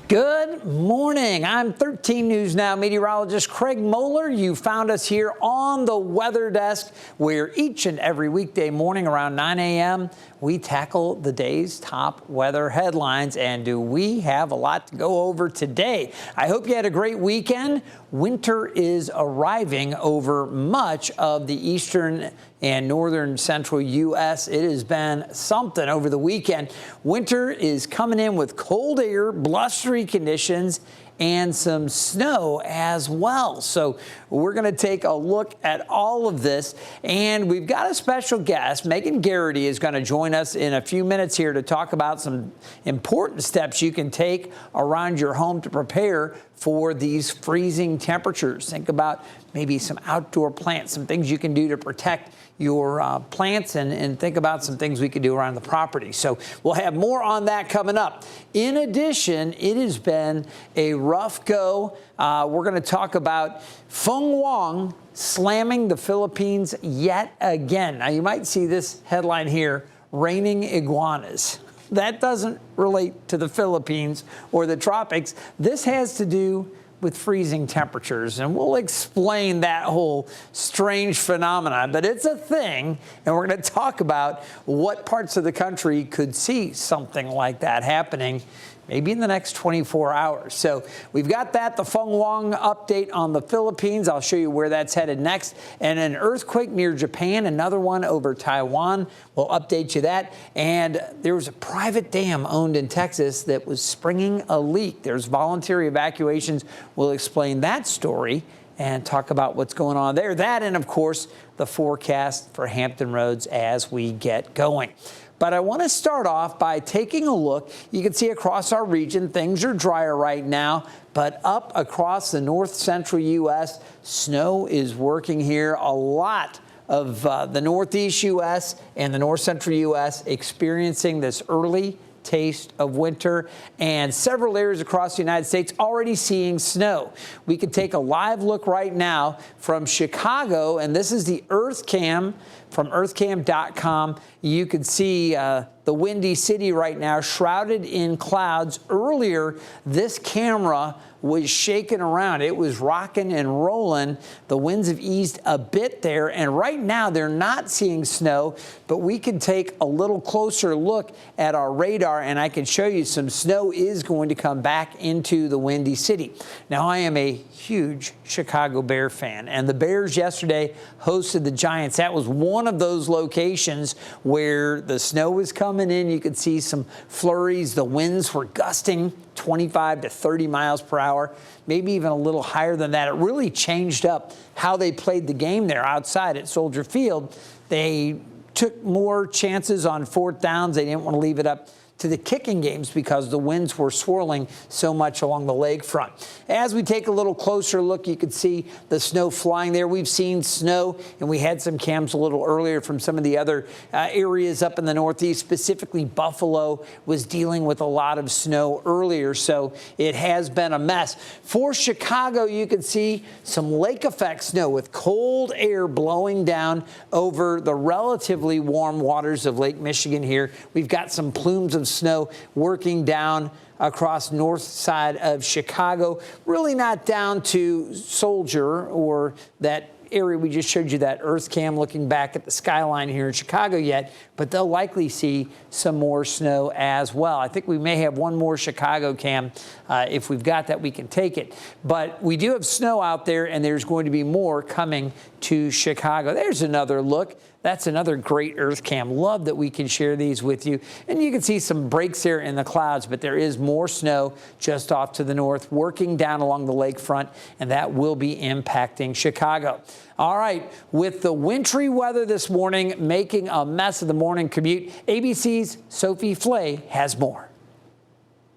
Good morning. I'm 13 News Now meteorologist Craig Moeller. You found us here on the weather desk, where each and every weekday morning around 9 a.m. we tackle the day's top weather headlines. And do we have a lot to go over today? I hope you had a great weekend. Winter is arriving over much of the eastern and northern central U.S. It has been something over the weekend. Winter is coming in with cold air, blustery conditions, and some snow as well. So we're going to take a look at all of this. And we've got a special guest. Megan Garrity is going to join us in a few minutes here to talk about some important steps you can take around your home to prepare for these freezing temperatures. Think about maybe some outdoor plants, some things you can do to protect your plants, and think about some things we could do around the property. So we'll have more on that coming up. In addition, it has been a rough go. We're going to talk about Feng Wang slamming the Philippines yet again. Now, you might see this headline here, raining iguanas. That doesn't relate to the Philippines or the tropics. This has to do with freezing temperatures, and we'll explain that whole strange phenomenon, but it's a thing, and we're going to talk about what parts of the country could see something like that happening maybe in the next 24 hours. So we've got that, the Feng Wang update on the Philippines. I'll show you where that's headed next. And an earthquake near Japan, another one over Taiwan. We'll update you that. And there was a private dam owned in Texas that was springing a leak. There's voluntary evacuations. We'll explain that story and talk about what's going on there. That and, of course, the forecast for Hampton Roads as we get going. But I want to start off by taking a look. You can see across our region, things are drier right now, but up across the north central U.S., snow is working here. A lot of the northeast U.S. and the north central U.S. experiencing this early taste of winter, and several areas across the United States already seeing snow. We could take a live look right now from Chicago, and this is the EarthCam from earthcam.com. You can see the Windy City right now shrouded in clouds. Earlier, this camera was shaking around. It was rocking and rolling. The winds have eased a bit there, and right now they're not seeing snow, but we can take a little closer look at our radar, and I can show you some snow is going to come back into the Windy City. Now, I am a huge Chicago Bear fan, and the Bears yesterday hosted the Giants. That was one of those locations where the snow was coming in. You could see some flurries. The winds were gusting 25 to 30 miles per hour, maybe even a little higher than that. It really changed up how they played the game there outside at Soldier Field. They took more chances on fourth downs. They didn't want to leave it up to the kicking games because the winds were swirling so much along the lakefront. As we take a little closer look, you can see the snow flying there. We've seen snow, and we had some cams a little earlier from some of the other areas up in the Northeast. Specifically, Buffalo was dealing with a lot of snow earlier, so it has been a mess. For Chicago, you can see some lake effect snow with cold air blowing down over the relatively warm waters of Lake Michigan here. We've got some plumes of snow working down across north side of Chicago, really not down to Soldier or that area we just showed you, that Earth Cam looking back at the skyline here in Chicago yet, but they'll likely see some more snow as well. I think we may have one more Chicago cam. If we've got that, we can take it. But we do have snow out there, and there's going to be more coming to Chicago. There's another look. That's another great Earth Cam. Love that we can share these with you. And you can see some breaks there in the clouds, but there is more snow just off to the north, working down along the lakefront, and that will be impacting Chicago. All right, with the wintry weather this morning making a mess of the morning commute, ABC's Sophie Flay has more.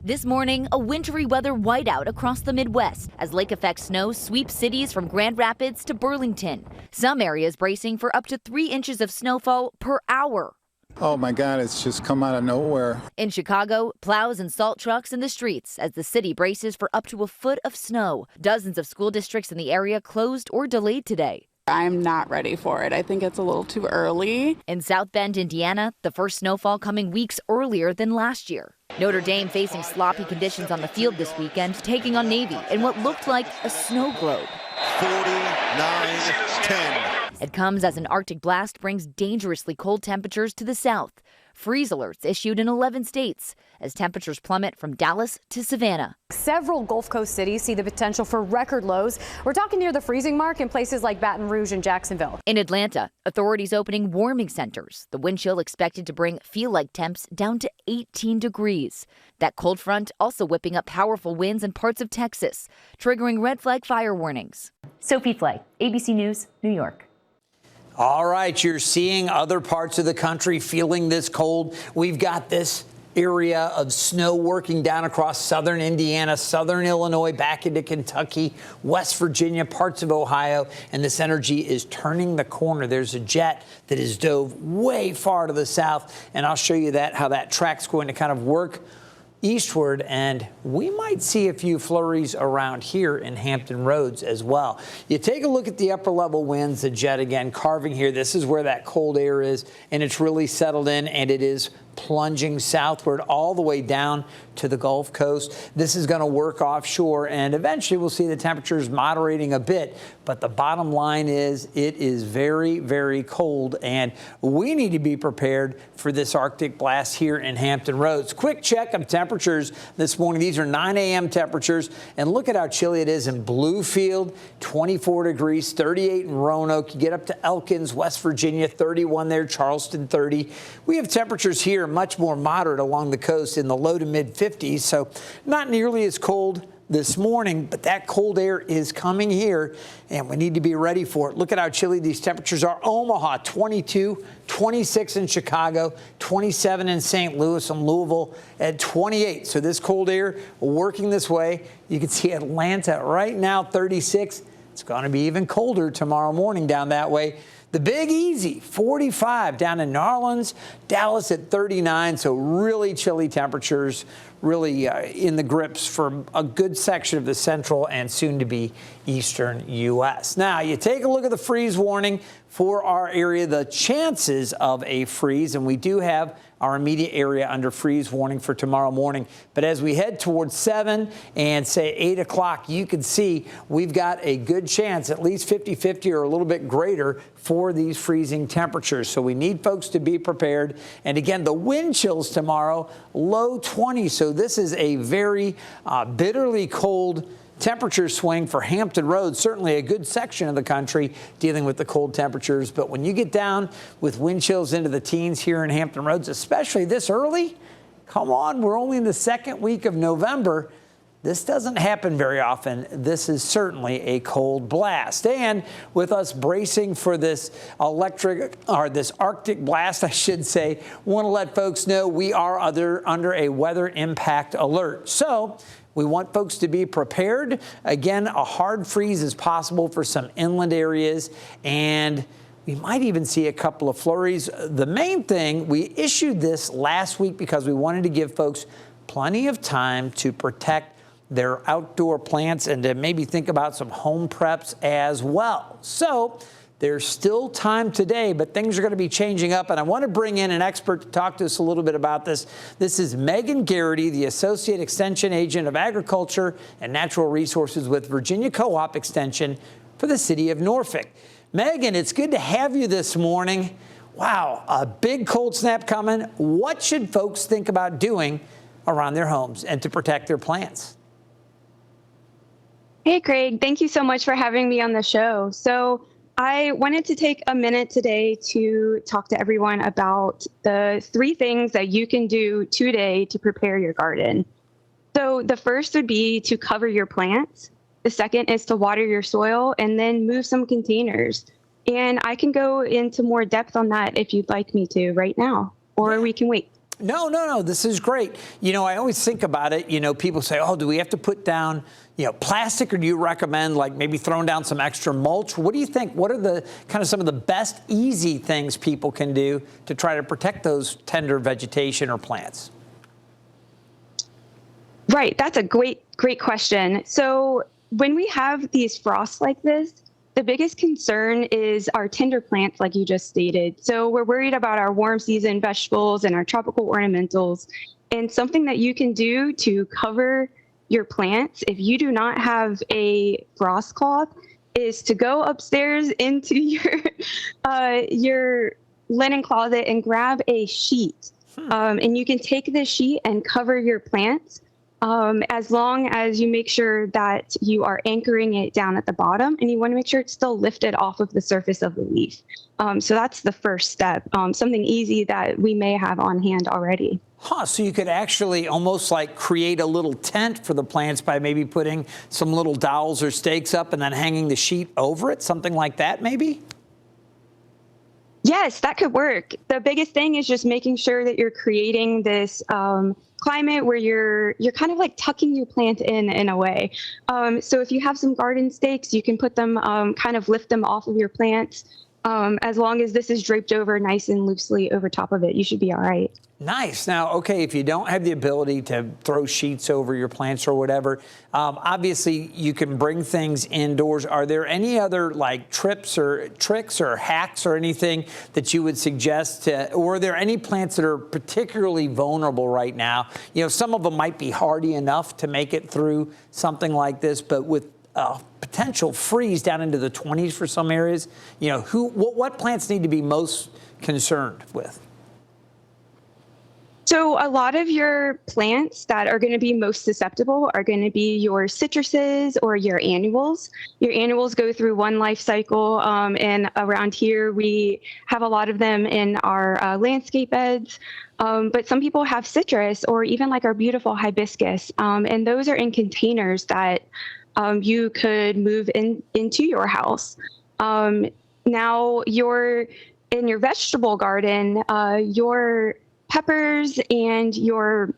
This morning, a wintry weather whiteout across the Midwest as lake effect snow sweeps cities from Grand Rapids to Burlington. Some areas bracing for up to 3 inches of snowfall per hour. Oh my God, it's just come out of nowhere. In Chicago, plows and salt trucks in the streets as the city braces for up to a foot of snow. Dozens of school districts in the area closed or delayed today. I'm not ready for it. I think it's a little too early. In South Bend, Indiana, the first snowfall coming weeks earlier than last year. Notre Dame facing sloppy conditions on the field this weekend, taking on Navy in what looked like a snow globe. 49-10. It comes as an Arctic blast brings dangerously cold temperatures to the south. Freeze alerts issued in 11 states as temperatures plummet from Dallas to Savannah. Several Gulf Coast cities see the potential for record lows. We're talking near the freezing mark in places like Baton Rouge and Jacksonville. In Atlanta, authorities opening warming centers. The wind chill expected to bring feel-like temps down to 18 degrees. That cold front also whipping up powerful winds in parts of Texas, triggering red flag fire warnings. Sophie Flay, ABC News, New York. All right, you're seeing other parts of the country feeling this cold. We've got this area of snow working down across southern Indiana, southern Illinois, back into Kentucky, West Virginia, parts of Ohio, and this energy is turning the corner. There's a jet that has dove way far to the south, and I'll show you how that track's going to kind of work eastward, and we might see a few flurries around here in Hampton Roads as well. You take a look at the upper level winds, the jet again carving here. This is where that cold air is, and it's really settled in, and it is plunging southward all the way down to the Gulf Coast. This is going to work offshore, and eventually we'll see the temperatures moderating a bit. But the bottom line is it is very, very cold, and we need to be prepared for this Arctic blast here in Hampton Roads. Quick check of temperatures this morning. These are 9 a.m. temperatures, and look at how chilly it is in Bluefield, 24 degrees, 38 in Roanoke. You get up to Elkins, West Virginia, 31 there, Charleston, 30. We have temperatures here much more moderate along the coast in the low to mid 50s, so not nearly as cold this morning, but that cold air is coming here, and we need to be ready for it. Look at how chilly these temperatures are. Omaha, 22, 26 in Chicago, 27 in St. Louis and Louisville at 28. So this cold air working this way. You can see Atlanta right now, 36. It's going to be even colder tomorrow morning down that way. The Big Easy, 45 down in New Orleans, Dallas at 39. So really chilly temperatures, really in the grips for a good section of the central and soon to be eastern U.S. Now, you take a look at the freeze warning for our area, the chances of a freeze, and we do have our immediate area under freeze warning for tomorrow morning. But as we head towards 7 and say 8 o'clock, you can see we've got a good chance, at least 50-50 or a little bit greater for these freezing temperatures. So we need folks to be prepared. And again, the wind chills tomorrow, low 20. So this is a very bitterly cold temperature swing for Hampton Roads, certainly a good section of the country dealing with the cold temperatures. But when you get down with wind chills into the teens here in Hampton Roads, especially this early, come on, we're only in the second week of November. This doesn't happen very often. This is certainly a cold blast. And with us bracing for this this Arctic blast, I should say, want to let folks know we are under a weather impact alert. So we want folks to be prepared. Again, a hard freeze is possible for some inland areas, and we might even see a couple of flurries. The main thing, we issued this last week because we wanted to give folks plenty of time to protect their outdoor plants and to maybe think about some home preps as well. So there's still time today, but things are going to be changing up, and I want to bring in an expert to talk to us a little bit about this. This is Megan Garrity, the Associate Extension Agent of Agriculture and Natural Resources with Virginia Co-op Extension for the city of Norfolk. Megan, it's good to have you this morning. Wow, a big cold snap coming. What should folks think about doing around their homes and to protect their plants? Hey, Craig, thank you so much for having me on the show. So I wanted to take a minute today to talk to everyone about the 3 things that you can do today to prepare your garden. So the first would be to cover your plants. The second is to water your soil and then move some containers. And I can go into more depth on that if you'd like me to right now, or we can wait. No. This is great. You know, I always think about it. You know, people say, oh, do we have to put down, plastic, or do you recommend like maybe throwing down some extra mulch? What do you think? What are the kind of some of the best easy things people can do to try to protect those tender vegetation or plants? Right. That's a great question. So when we have these frosts like this, the biggest concern is our tender plants, like you just stated. So we're worried about our warm season vegetables and our tropical ornamentals. And something that you can do to cover your plants, if you do not have a frost cloth, is to go upstairs into your linen closet and grab a sheet. And you can take this sheet and cover your plants as long as you make sure that you are anchoring it down at the bottom, and you want to make sure it's still lifted off of the surface of the leaf. So that's the first step, something easy that we may have on hand already. So you could actually almost like create a little tent for the plants by maybe putting some little dowels or stakes up and then hanging the sheet over it, something like that maybe? Yes, that could work. The biggest thing is just making sure that you're creating this climate where you're kind of like tucking your plant in a way. So if you have some garden stakes, you can put them, kind of lift them off of your plants. As long as this is draped over nice and loosely over top of it, you should be all right. Nice. Now, okay, if you don't have the ability to throw sheets over your plants or whatever, obviously you can bring things indoors. Are there any other like trips or tricks or hacks or anything that you would suggest or are there any plants that are particularly vulnerable right now? You know, some of them might be hardy enough to make it through something like this, but with potential freeze down into the 20s for some areas, you know, what plants need to be most concerned with? So a lot of your plants that are going to be most susceptible are going to be your citruses or your annuals. Your annuals go through one life cycle, and around here we have a lot of them in our landscape beds. But some people have citrus or even like our beautiful hibiscus, and those are in containers that you could move into your house. Now, in your vegetable garden, your peppers and your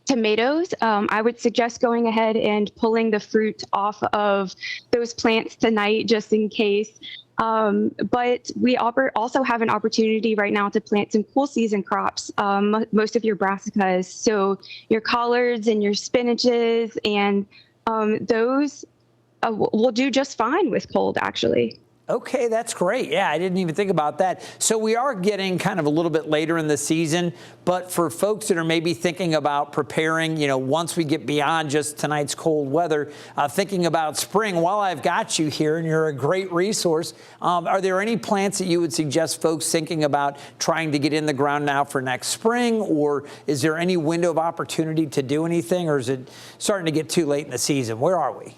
tomatoes, I would suggest going ahead and pulling the fruit off of those plants tonight just in case. But we also have an opportunity right now to plant some cool season crops, most of your brassicas. So your collards and your spinaches, and those will do just fine with cold, actually. Okay, that's great. Yeah, I didn't even think about that. So we are getting kind of a little bit later in the season, but for folks that are maybe thinking about preparing, you know, once we get beyond just tonight's cold weather, thinking about spring, while I've got you here and you're a great resource, are there any plants that you would suggest folks thinking about trying to get in the ground now for next spring, or is there any window of opportunity to do anything, or is it starting to get too late in the season? Where are we?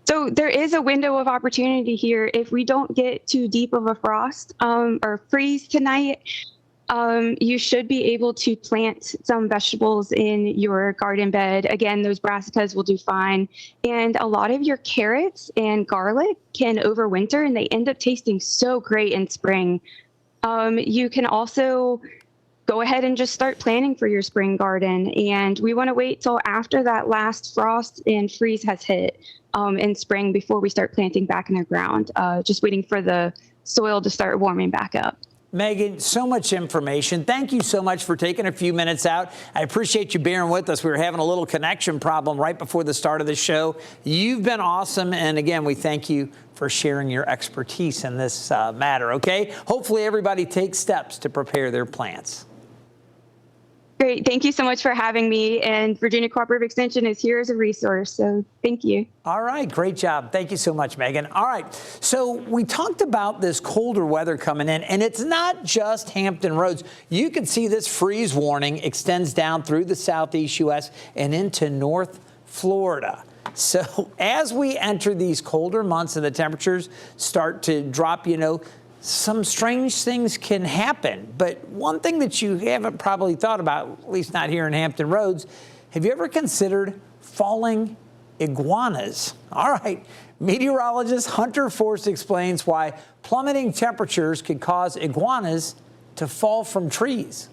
So there is a window of opportunity here. If we don't get too deep of a frost or freeze tonight, you should be able to plant some vegetables in your garden bed. Again, those brassicas will do fine. And a lot of your carrots and garlic can overwinter, and they end up tasting so great in spring. You can also go ahead and just start planning for your spring garden. And we want to wait till after that last frost and freeze has hit in spring before we start planting back in the ground, just waiting for the soil to start warming back up. Megan, so much information. Thank you so much for taking a few minutes out. I appreciate you bearing with us. We were having a little connection problem right before the start of the show. You've been awesome. And again, we thank you for sharing your expertise in this matter, okay? Hopefully everybody takes steps to prepare their plants. Great. Thank you so much for having me. And Virginia Cooperative Extension is here as a resource. So thank you. All right. Great job. Thank you so much, Megan. All right. So we talked about this colder weather coming in, and it's not just Hampton Roads. You can see this freeze warning extends down through the southeast U.S. and into North Florida. So as we enter these colder months and the temperatures start to drop, you know, some strange things can happen. But one thing that you haven't probably thought about, at least not here in Hampton Roads, have you ever considered falling iguanas? All right. Meteorologist Hunter Forst explains why plummeting temperatures could cause iguanas to fall from trees.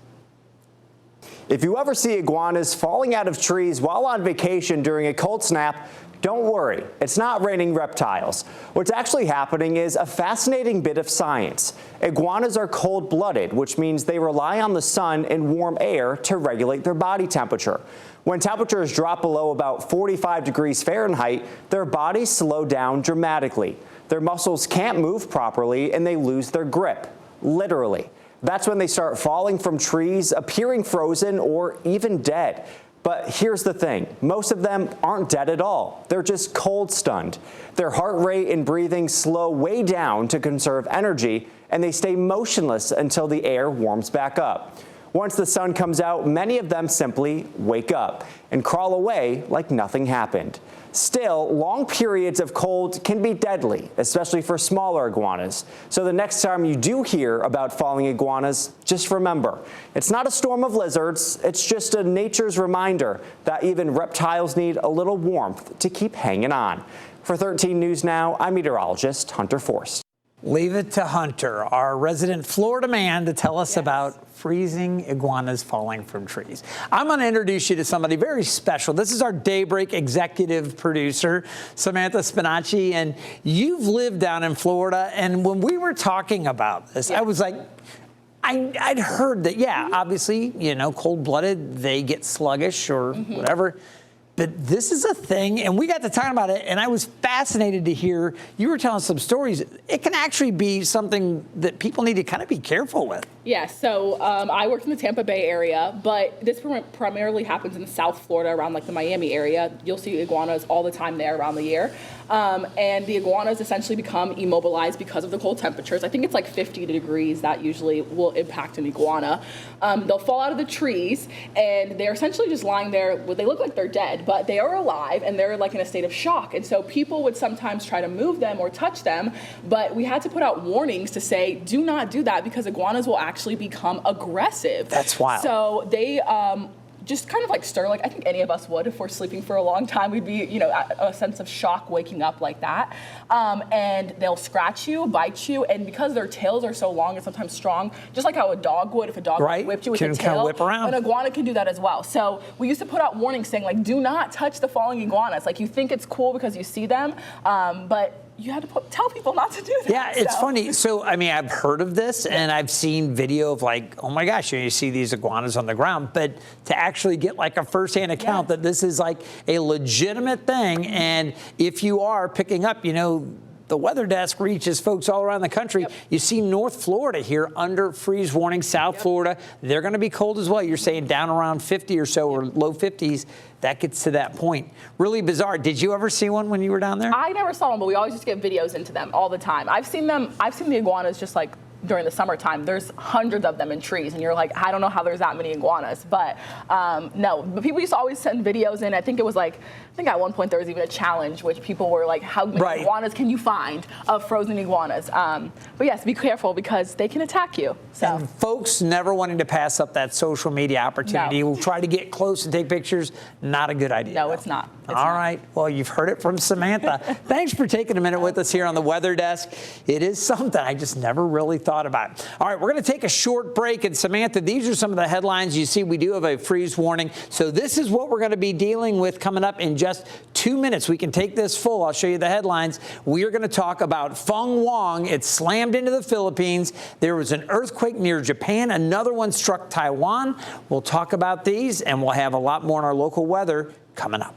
If you ever see iguanas falling out of trees while on vacation during a cold snap, don't worry, it's not raining reptiles. What's actually happening is a fascinating bit of science. Iguanas are cold-blooded, which means they rely on the sun and warm air to regulate their body temperature. When temperatures drop below about 45 degrees Fahrenheit, their bodies slow down dramatically. Their muscles can't move properly and they lose their grip, literally. That's when they start falling from trees, appearing frozen or even dead. But here's the thing, most of them aren't dead at all. They're just cold stunned. Their heart rate and breathing slow way down to conserve energy, and they stay motionless until the air warms back up. Once the sun comes out, many of them simply wake up and crawl away like nothing happened. Still, long periods of cold can be deadly, especially for smaller iguanas. So the next time you do hear about falling iguanas, just remember, it's not a storm of lizards, it's just a nature's reminder that even reptiles need a little warmth to keep hanging on. For 13 News Now, I'm meteorologist Hunter Forst. Leave it to Hunter, our resident Florida man, to tell us about freezing iguanas falling from trees. I'm going to introduce you to somebody very special. This is our Daybreak executive producer, Samantha Spinacci, and you've lived down in Florida. And when we were talking about this, I was like, I'd heard that, obviously, cold-blooded, they get sluggish or whatever. But this is a thing, and we got to talking about it, and I was fascinated to hear you were telling some stories. It can actually be something that people need to kind of be careful with. Yeah, so I work in the Tampa Bay area, but this primarily happens in South Florida, around like the Miami area. You'll see iguanas all the time there around the year. And the iguanas essentially become immobilized because of the cold temperatures. I think it's like 50 degrees that usually will impact an iguana. They'll fall out of the trees, and they're essentially just lying there. They look like they're dead, but they are alive, and they're like in a state of shock. And so people would sometimes try to move them or touch them, but we had to put out warnings to say, do not do that, because iguanas will actually become aggressive. That's wild. So they just kind of like stir, like I think any of us would if we're sleeping for a long time. We'd be, at a sense of shock waking up like that. And they'll scratch you, bite you, and because their tails are so long and sometimes strong, just like how a dog would if a dog whipped you with a tail, kind of whip around. An iguana can do that as well. So we used to put out warnings saying, like, do not touch the falling iguanas. Like, you think it's cool because you see them, but you had to tell people not to do that. Yeah, it's funny. So, I mean, I've heard of this, and I've seen video of like, oh my gosh, you see these iguanas on the ground. But to actually get like a firsthand account that this is like a legitimate thing, and if you are picking up, the weather desk reaches folks all around the country. You see North Florida here under freeze warning, South Florida, they're going to be cold as well. You're saying down around 50 or so, or low 50s. That gets to that point. Really bizarre. Did you ever see one when you were down there? I never saw one, but we always just get videos into them all the time. I've seen the iguanas just like during the summertime. There's hundreds of them in trees, and you're like, I don't know how there's that many iguanas. But no, but people used to always send videos in. I think at one point there was even a challenge which people were like, how many iguanas can you find of frozen iguanas? But yes, be careful because they can attack you. So. And folks never wanting to pass up that social media opportunity. We'll try to get close and take pictures. Not a good idea. No, it's not. All right. Well, you've heard it from Samantha. Thanks for taking a minute with us here on the weather desk. It is something I just never really thought about. All right, we're going to take a short break. And Samantha, these are some of the headlines. You see, we do have a freeze warning. So this is what we're going to be dealing with coming up in just 2 minutes. We can take this full. I'll show you the headlines. We are going to talk about Feng Wang. It slammed into the Philippines. There was an earthquake near Japan. Another one struck Taiwan. We'll talk about these, and we'll have a lot more in our local weather coming up.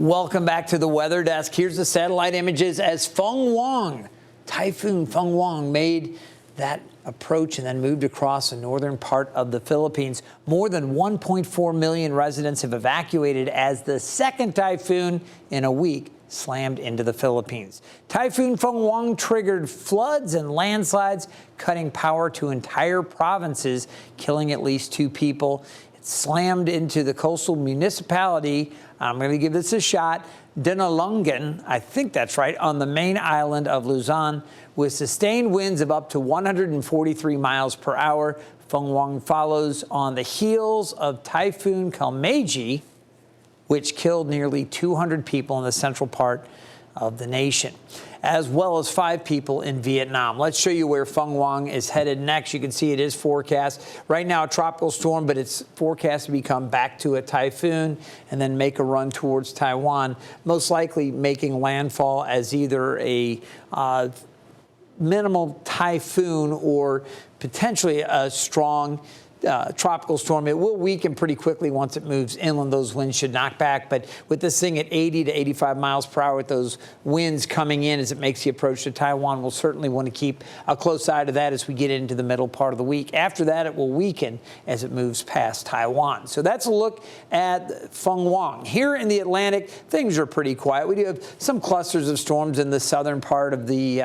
Welcome back to the weather desk. Here's the satellite images as Typhoon Feng Wang made that approach and then moved across the northern part of the Philippines. More than 1.4 million residents have evacuated as the second typhoon in a week slammed into the Philippines. Typhoon Feng Wang triggered floods and landslides, cutting power to entire provinces, killing at least 2 people. It slammed into the coastal municipality. I'm going to give this a shot. Dinalungan, I think that's right, on the main island of Luzon, with sustained winds of up to 143 miles per hour. Feng Wang follows on the heels of Typhoon Kalmeji, which killed nearly 200 people in the central part of the nation, as well as 5 people in Vietnam. Let's show you where Feng Wang is headed next. You can see it is forecast. Right now, a tropical storm, but it's forecast to become back to a typhoon and then make a run towards Taiwan, most likely making landfall as either a minimal typhoon or potentially a strong tropical storm. It will weaken pretty quickly once it moves inland. Those winds should knock back. But with this thing at 80 to 85 miles per hour, with those winds coming in as it makes the approach to Taiwan, we'll certainly want to keep a close eye to that as we get into the middle part of the week. After that, it will weaken as it moves past Taiwan. So that's a look at Feng Wang. Here in the Atlantic, things are pretty quiet. We do have some clusters of storms in the southern part of the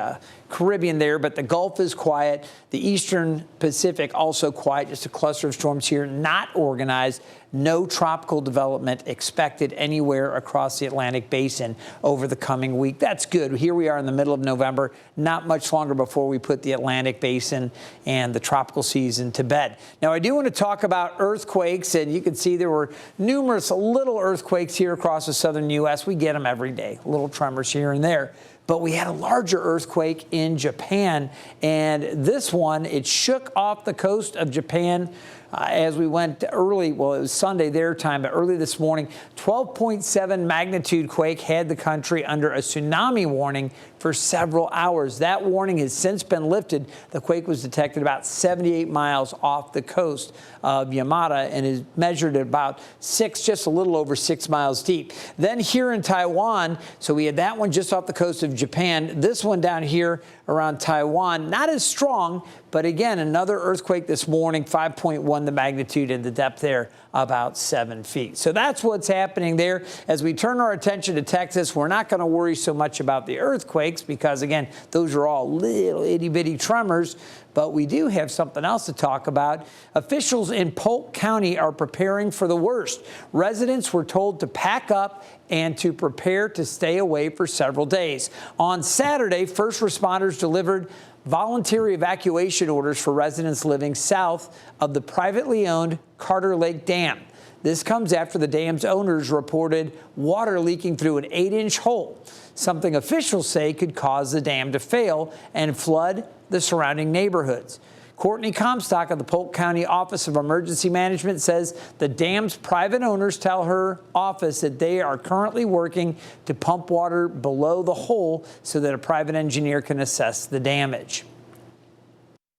Caribbean there, but the Gulf is quiet. The Eastern Pacific also quiet, just a cluster of storms here, not organized. No tropical development expected anywhere across the Atlantic basin over the coming week. That's good. Here we are in the middle of November, not much longer before we put the Atlantic basin and the tropical season to bed. Now, I do want to talk about earthquakes, and you can see there were numerous little earthquakes here across the southern U.S. We get them every day, little tremors here and there. But we had a larger earthquake in Japan, and this one, it shook off the coast of Japan as we went early. Well, it was Sunday their time, but early this morning, 12.7 magnitude quake had the country under a tsunami warning for several hours. That warning has since been lifted. The quake was detected about 78 miles off the coast of Yamata and is measured at about just a little over 6 miles deep. Then here in Taiwan, so we had that one just off the coast of Japan. This one down here around Taiwan, not as strong, but again, another earthquake this morning, 5.1 the magnitude, and the depth there about 7 feet. So that's what's happening there. As we turn our attention to Texas, we're not going to worry so much about the earthquakes because, again, those are all little itty-bitty tremors. But we do have something else to talk about. Officials in Polk County are preparing for the worst. Residents were told to pack up and to prepare to stay away for several days. On Saturday, first responders delivered voluntary evacuation orders for residents living south of the privately owned Carter Lake Dam. This comes after the dam's owners reported water leaking through an 8-inch hole, something officials say could cause the dam to fail and flood the surrounding neighborhoods. Courtney Comstock of the Polk County Office of Emergency Management says the dam's private owners tell her office that they are currently working to pump water below the hole so that a private engineer can assess the damage.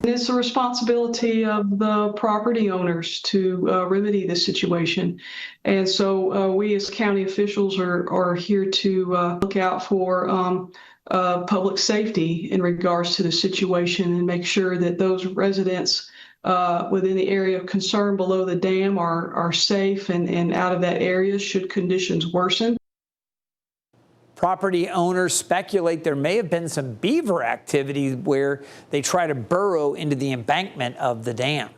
It's the responsibility of the property owners to remedy the situation. And so we as county officials are here to look out for public safety in regards to the situation and make sure that those residents within the area of concern below the dam are safe and out of that area should conditions worsen. Property owners speculate there may have been some beaver activity where they try to burrow into the embankment of the dam.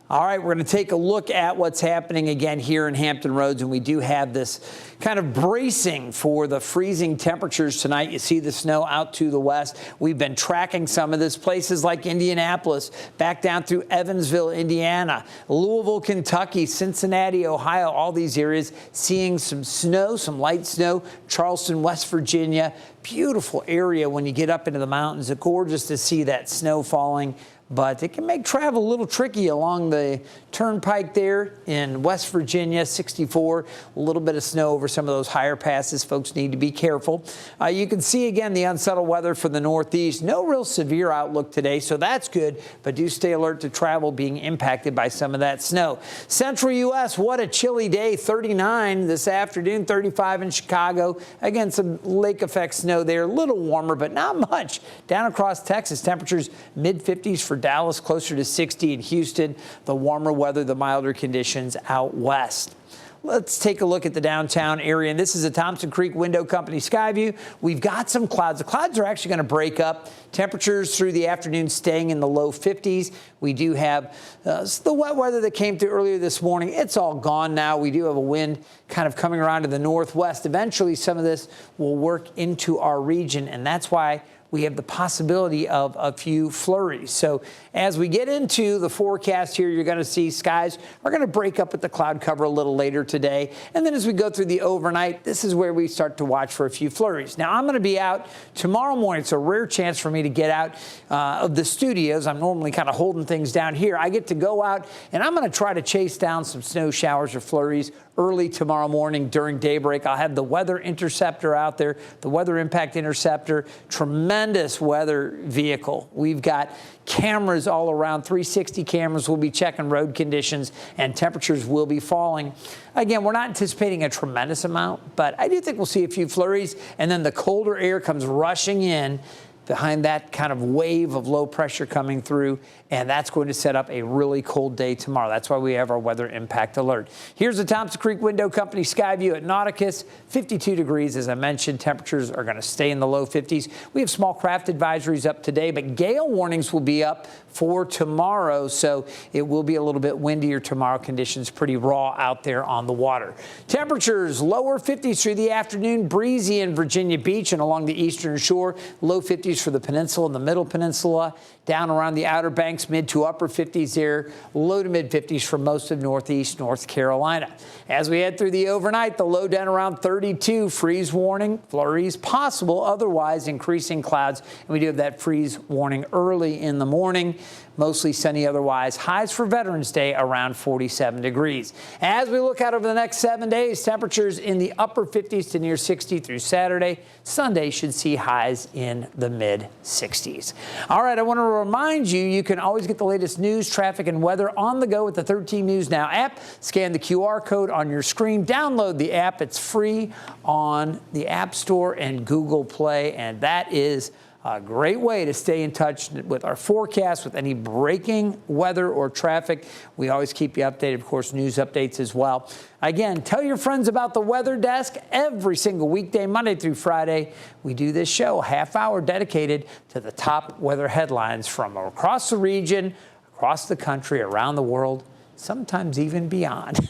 All right, we're going to take a look at what's happening again here in Hampton Roads, and we do have this kind of bracing for the freezing temperatures tonight. You see the snow out to the west. We've been tracking some of this. Places like Indianapolis, back down through Evansville, Indiana, Louisville, Kentucky, Cincinnati, Ohio, all these areas seeing some snow, some light snow. Charleston, West Virginia, beautiful area when you get up into the mountains. It's gorgeous to see that snow falling. but it can make travel a little tricky along the turnpike there in West Virginia, 64. A little bit of snow over some of those higher passes. Folks need to be careful. You can see again the unsettled weather for the Northeast. No real severe outlook today, so that's good, but do stay alert to travel being impacted by some of that snow. Central U.S., what a chilly day. 39 this afternoon, 35 in Chicago. Again, some lake effect snow there. A little warmer, but not much. Down across Texas, temperatures mid-50s for Dallas, closer to 60 in Houston. The warmer weather, the milder conditions out west. Let's take a look at the downtown area, and this is a Thompson Creek Window Company Skyview. We've got some clouds. The clouds are actually going to break up. Temperatures through the afternoon staying in the low 50s. We do have the wet weather that came through earlier this morning. It's all gone now. We do have a wind kind of coming around to the northwest. Eventually, some of this will work into our region, and that's why we have the possibility of a few flurries. So as we get into the forecast here, you're going to see skies are going to break up with the cloud cover a little later today. And then as we go through the overnight, this is where we start to watch for a few flurries. Now, I'm going to be out tomorrow morning. It's a rare chance for me to get out of the studios. I'm normally kind of holding things down here. I get to go out, and I'm going to try to chase down some snow showers or flurries early tomorrow morning during daybreak. I'll have the weather interceptor out there, the weather impact interceptor, tremendous weather vehicle. We've got cameras all around, 360 cameras. We'll be checking road conditions, and temperatures will be falling. Again, we're not anticipating a tremendous amount, but I do think we'll see a few flurries, and then the colder air comes rushing in behind that kind of wave of low pressure coming through, and that's going to set up a really cold day tomorrow. That's why we have our weather impact alert. Here's the Thompson Creek Window Company Skyview at Nauticus, 52 degrees. As I mentioned, temperatures are going to stay in the low 50s. We have small craft advisories up today, but gale warnings will be up for tomorrow, so it will be a little bit windier tomorrow. Conditions pretty raw out there on the water. Temperatures lower 50s through the afternoon, breezy in Virginia Beach and along the eastern shore, low 50s for the peninsula and the middle peninsula, down around the Outer Banks, mid to upper 50s there, low to mid 50s for most of northeast North Carolina. As we head through the overnight, the low down around 32, freeze warning, flurries possible, otherwise increasing clouds, and we do have that freeze warning early in the morning. Mostly sunny otherwise. Highs for Veterans Day around 47 degrees. As we look out over the next 7 days, temperatures in the upper 50s to near 60 through Saturday. Sunday should see highs in the mid 60s. All right, I want to remind you, you can always get the latest news, traffic, and weather on the go with the 13 News Now app. Scan the QR code on your screen. Download the app. It's free on the App Store and Google Play, and that is a great way to stay in touch with our forecast, with any breaking weather or traffic. We always keep you updated, of course, news updates as well. Again, tell your friends about the Weather Desk every single weekday, Monday through Friday. We do this show, half hour dedicated to the top weather headlines from across the region, across the country, around the world, sometimes even beyond.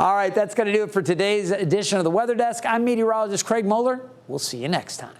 All right, that's going to do it for today's edition of the Weather Desk. I'm meteorologist Craig Moeller. We'll see you next time.